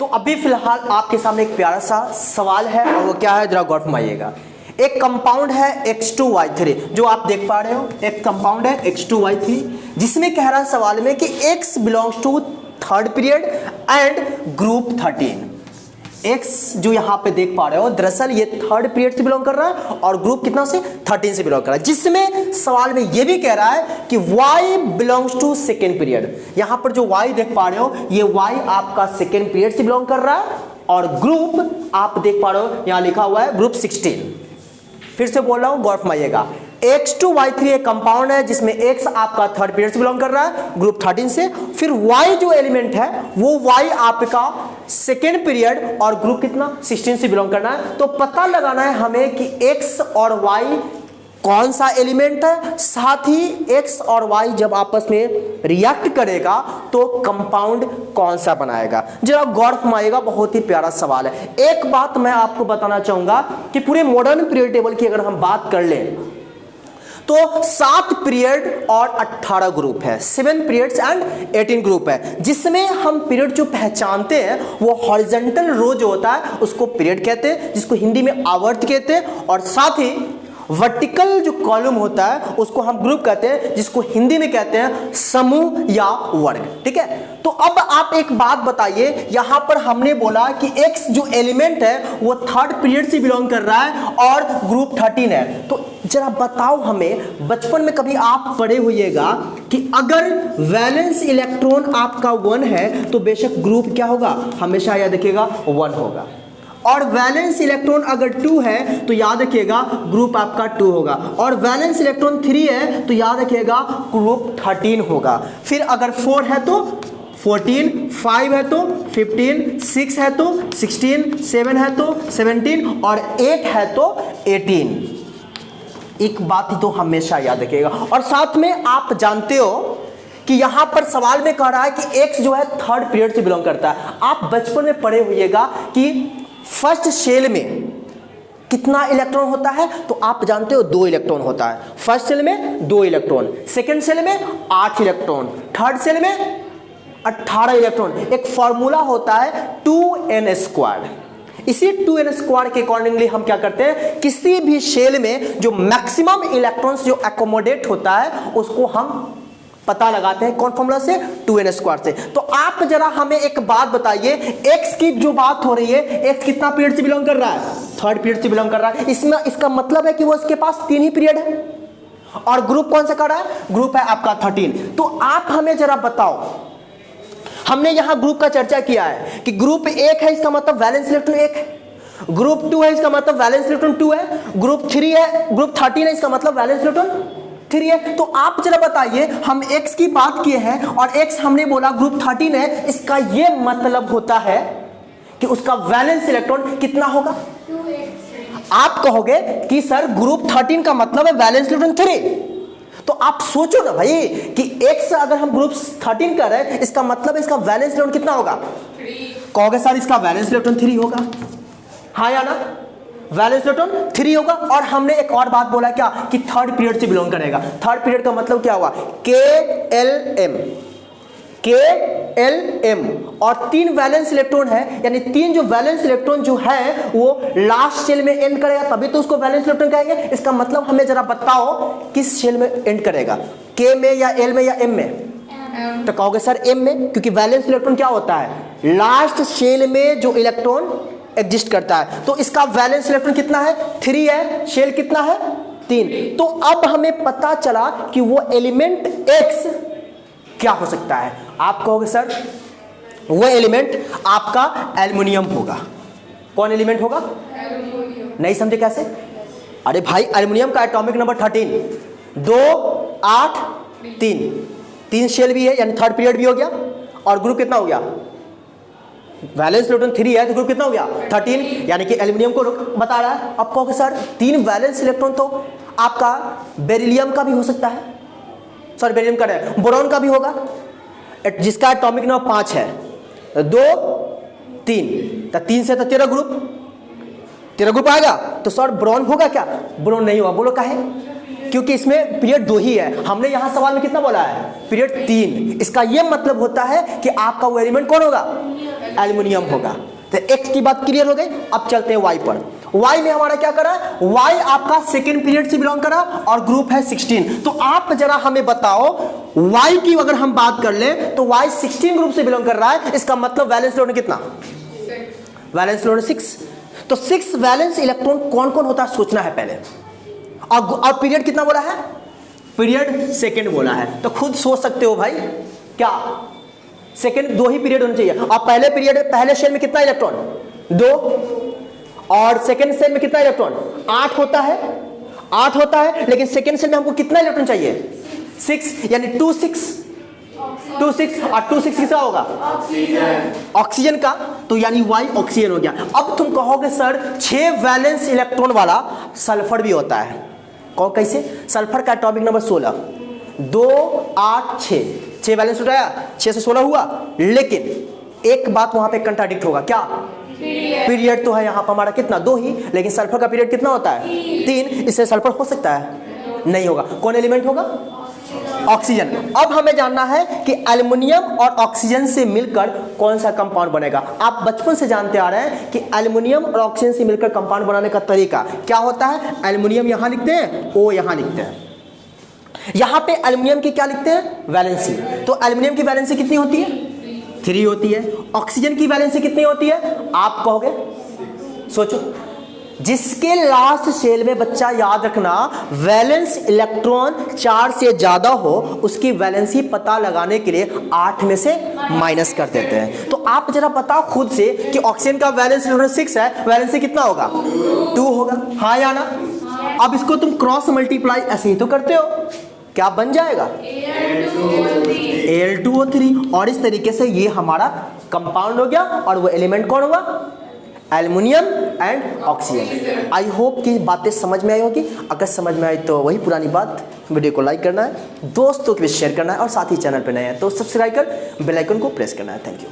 तो अभी फिलहाल आपके सामने एक प्यारा सा सवाल है और वो क्या है, जरा गौर फरमाइएगा। एक कंपाउंड है X2Y3 जो आप देख पा रहे हो, एक कंपाउंड है X2Y3 जिसमें कह रहा है सवाल में कि X belongs to third period and group 13। X जो यहाँ पे देख पा रहे हो दरअसल ये थर्ड पीरियड से बिलोंग कर रहा है और ग्रुप कितना से 13 से बिलोंग कर रहा है, जिसमें सवाल में ये भी कह रहा है कि Y belongs to second period. यहाँ पर जो Y देख पा रहे हो ये Y आपका सेकेंड पीरियड से बिलोंग कर रहा है और ग्रुप आप देख पा रहे हो यहाँ लिखा हुआ है ग्रुप 16। फिर से बोल रहा हूँ, गौर फरमाइएगा। X2Y3 एक कंपाउंड है जिसमें X आपका थर्ड पीरियड से बिलोंग कर रहा है ग्रुप 13 से, फिर Y जो एलिमेंट है वो Y आपका सेकेंड पीरियड और ग्रुप कितना 16 से बिलोंग करना है। तो पता लगाना है हमें कि X और Y कौन सा एलिमेंट है, साथ ही X और Y जब आपस में रिएक्ट करेगा तो कंपाउंड कौन सा बनाएगा। जरा गौर फरमाइएगा, बहुत ही प्यारा सवाल है। एक बात मैं आपको बताना चाहूंगा कि पूरे मॉडर्न पीरियड टेबल की अगर हम बात कर लें तो 7 पीरियड और 18 ग्रुप है, 7 पीरियड्स एंड 18 ग्रुप है, जिसमें हम पीरियड जो पहचानते हैं वो हॉरिजॉन्टल रो जो होता है उसको पीरियड कहते हैं, जिसको हिंदी में आवर्त कहते हैं, और साथ ही वर्टिकल जो कॉलम होता है उसको हम ग्रुप कहते हैं, जिसको हिंदी में कहते हैं समूह या वर्ग। ठीक है, तो अब आप एक बात बताइए, यहां पर हमने बोला कि X जो एलिमेंट है वो थर्ड पीरियड से बिलोंग कर रहा है और ग्रुप 13 है। तो जरा बताओ हमें, बचपन में कभी आप पढ़े होइएगा कि अगर वैलेंस इलेक्ट्रॉन आपका 1 है तो बेशक ग्रुप क्या होगा, हमेशा याद रखिएगा 1 होगा, और वैलेंस इलेक्ट्रॉन अगर 2 है तो याद रखिएगा ग्रुप आपका 2 होगा, और वैलेंस इलेक्ट्रॉन 3 है तो याद रखिएगा ग्रुप 13 होगा। फिर अगर 4 है तो 14, 5 है तो 15, 6 है तो 16, 7 है तो 17 और 8 है तो 18। एक बात ही तो हमेशा याद रखिएगा। और साथ में आप जानते हो कि यहां पर सवाल में कह रहा है कि X जो है थर्ड पीरियड से बिलोंग करता है। आप बचपन में पढ़े होइएगा कि फर्स्ट शेल में कितना इलेक्ट्रॉन होता है, तो आप जानते हो 2 इलेक्ट्रॉन होता है। फर्स्ट शेल में 2 इलेक्ट्रॉन, सेकेंड शेल में 8 इलेक्ट्रॉन, थर्ड शेल में 18 इलेक्ट्रॉन। एक फॉर्मूला होता है 2n²। इसी 2n² के अकॉर्डिंगली हम क्या करते हैं, किसी भी शेल में जो मैक्सिमम इलेक्ट्रॉन्स जो एकोमोडेट होता है उसको हम पता लगाते हैं, कौन फॉर्मूला से, 2n² से। तो आप जरा हमें एक बात बताइए, X की जो बात हो रही है, X कितना पीरियड से बिलोंग कर रहा है, थर्ड पीरियड से बिलोंग कर रहा है। इसमें इसका मतलब है कि वो इसके पास 3 ही पीरियड है, और ग्रुप कौन सा कर रहा है, ग्रुप है आपका 13। तो आप हमें जरा बताओ, हमने यहां ग्रुप का चर्चा किया है कि ग्रुप 1 है इसका मतलब वैलेंस इलेक्ट्रॉन 1 है, ग्रुप 2 है इसका मतलब वैलेंस इलेक्ट्रॉन 2 है, ग्रुप 3 है, ग्रुप 13 है इसका मतलब वैलेंस इलेक्ट्रॉन 3 है। तो आप जरा बताइए, हम X की बात किए हैं और X हमने बोला ग्रुप 13 है, इसका यह मतलब होता है कि उसका वैलेंस इलेक्ट्रॉन कितना होगा। आप कहोगे कि सर ग्रुप 13 का मतलब है वैलेंस इलेक्ट्रॉन 3, तो आप सोचो ना भाई कि X अगर हम ग्रुप 13 कर रहे हैं इसका मतलब इसका वैलेंस इलेक्ट्रॉन कितना होगा, कहोगे सर इसका वैलेंस इलेक्ट्रॉन 3 होगा, हाँ या ना, वैलेंस इलेक्ट्रॉन 3 होगा। और हमने एक और बात बोला क्या कि थर्ड पीरियड से बिलोंग करेगा। थर्ड पीरियड का मतलब क्या हुआ, KLM, और 3 वैलेंस इलेक्ट्रॉन है, यानी 3 जो वैलेंस इलेक्ट्रॉन जो है वो लास्ट शेल में एंड करेगा, तभी तो उसको वैलेंस इलेक्ट्रॉन कहेंगे। इसका मतलब हमें जरा बताओ किस शेल में एंड करेगा, K में या L में या M में, तो कहोगे सर M में, क्योंकि वैलेंस इलेक्ट्रॉन क्या होता है, लास्ट शेल में जो इलेक्ट्रॉन एग्जिस्ट करता है। तो इसका वैलेंस इलेक्ट्रॉन कितना है, 3 है, शेल कितना है, 3। तो अब हमें पता चला कि वो एलिमेंट X क्या हो सकता है। आप कहोगे सर वो एलिमेंट आपका एल्युमिनियम होगा। कौन एलिमेंट होगा, नहीं समझे कैसे, अरे भाई एल्युमिनियम का एटॉमिक नंबर 13, 2, 8, 3 शेल भी है, यानी थर्ड पीरियड भी हो गया, और ग्रुप कितना हो गया, वैलेंस इलेक्ट्रॉन 3 है तो ग्रुप कितना हो गया 13, यानी कि एल्युमिनियम को बता रहा है। अब कहोगे सर 3 वैलेंस इलेक्ट्रॉन तो आपका बेरिलियम का भी हो सकता है, सॉरी बेरिलियम का है, बोरॉन का भी होगा, जिसका एटॉमिक नंबर 5 है, 2, 3, तो 3 से तो 13 ग्रुप आएगा। तो सर बोरॉन होगा क्या, बोरॉन नहीं होगा, बोलो काहे, क्योंकि इसमें पीरियड 2 ही है। हमने यहां सवाल में कितना बोला है, पीरियड 3। इसका यह मतलब होता है कि आपका वो एलिमेंट कौन होगा, एल्युमिनियम होगा। तो एक्स की बात क्लियर हो गई। अब चलते हैं वाई पर। वाई में हमारा क्या करा है, वाई आपका सेकेंड पीरियड से बिलोंग करा और ग्रुप है 16। तो आप जरा हमें बताओ वाई की अगर हम बात कर ले तो वाई 16 ग्रुप से बिलोंग कर रहा है, इसका मतलब वैलेंस लोड कितना, वैलेंस लोड 6। तो 6 वैलेंस इलेक्ट्रॉन कौन कौन होता है सोचना है पहले। और पीरियड कितना बोला है, पीरियड सेकेंड बोला है। तो खुद सोच सकते हो भाई, क्या सेकेंड 2 ही पीरियड होने चाहिए। और पहले पीरियड पहले शेल में कितना इलेक्ट्रॉन, 2, और सेकेंड सेल में कितना इलेक्ट्रॉन, 8 होता है, 8 होता है। लेकिन सेकेंड सेल में हमको कितना इलेक्ट्रॉन चाहिए, 6, यानी 2 6 2 6 और 2 6 किसका होगा, ऑक्सीजन का। तो यानी वाई ऑक्सीजन हो गया। अब तुम कहोगे सर 6 वैलेंस इलेक्ट्रॉन वाला सल्फर भी होता है। कौन, कैसे, सल्फर का एटॉमिक नंबर 16, 2 8 6 वैलेंस उठाया, 6 से 16 हुआ। लेकिन एक बात वहां पे कंट्राडिक्ट होगा, क्या, पीरियड तो है यहाँ पर हमारा कितना, 2 ही, लेकिन सल्फर का पीरियड कितना होता है, 3। इससे सल्फर हो सकता है, नहीं होगा। कौन एलिमेंट होगा, ऑक्सीजन। अब हमें जानना है कि एल्युमिनियम और ऑक्सीजन से मिलकर कौन सा कंपाउंड बनेगा। आप बचपन से जानते आ रहे हैं कि एल्युमिनियम और ऑक्सीजन से मिलकर कंपाउंड बनाने का तरीका क्या होता है। एल्युमिनियम यहां लिखते हैं, ओ यहां लिखते हैं। यहां पे एल्युमिनियम की क्या लिखते हैं, वैलेंसी। तो एल्युमिनियम की वैलेंसी कितनी होती है, 3 होती है। ऑक्सीजन की वैलेंसी कितनी होती है, आप कहोगे, सोचो, जिसके लास्ट शेल में बच्चा याद रखना वैलेंस इलेक्ट्रॉन 4 से ज्यादा हो, उसकी वैलेंसी पता लगाने के लिए 8 में से माइनस कर देते हैं। तो आप जरा बताओ खुद से कि ऑक्सीजन का वैलेंस इलेक्ट्रॉन 6 है, वैलेंसी कितना होगा, 2 होगा, हाँ या ना। अब इसको तुम क्रॉस मल्टीप्लाई ऐसे ही तो करते हो, क्या बन जाएगा, Al2O3। और इस तरीके से ये हमारा कंपाउंड हो गया। और वो एलिमेंट कौन हुआ, aluminium and oxygen. I hope कि बातें समझ में आई होगी। अगर समझ में आई तो वही पुरानी बात, वीडियो को लाइक करना है, दोस्तों के बीच शेयर करना है, और साथ ही चैनल पर नए हैं तो सब्सक्राइब कर बेल आइकन को प्रेस करना है। Thank you.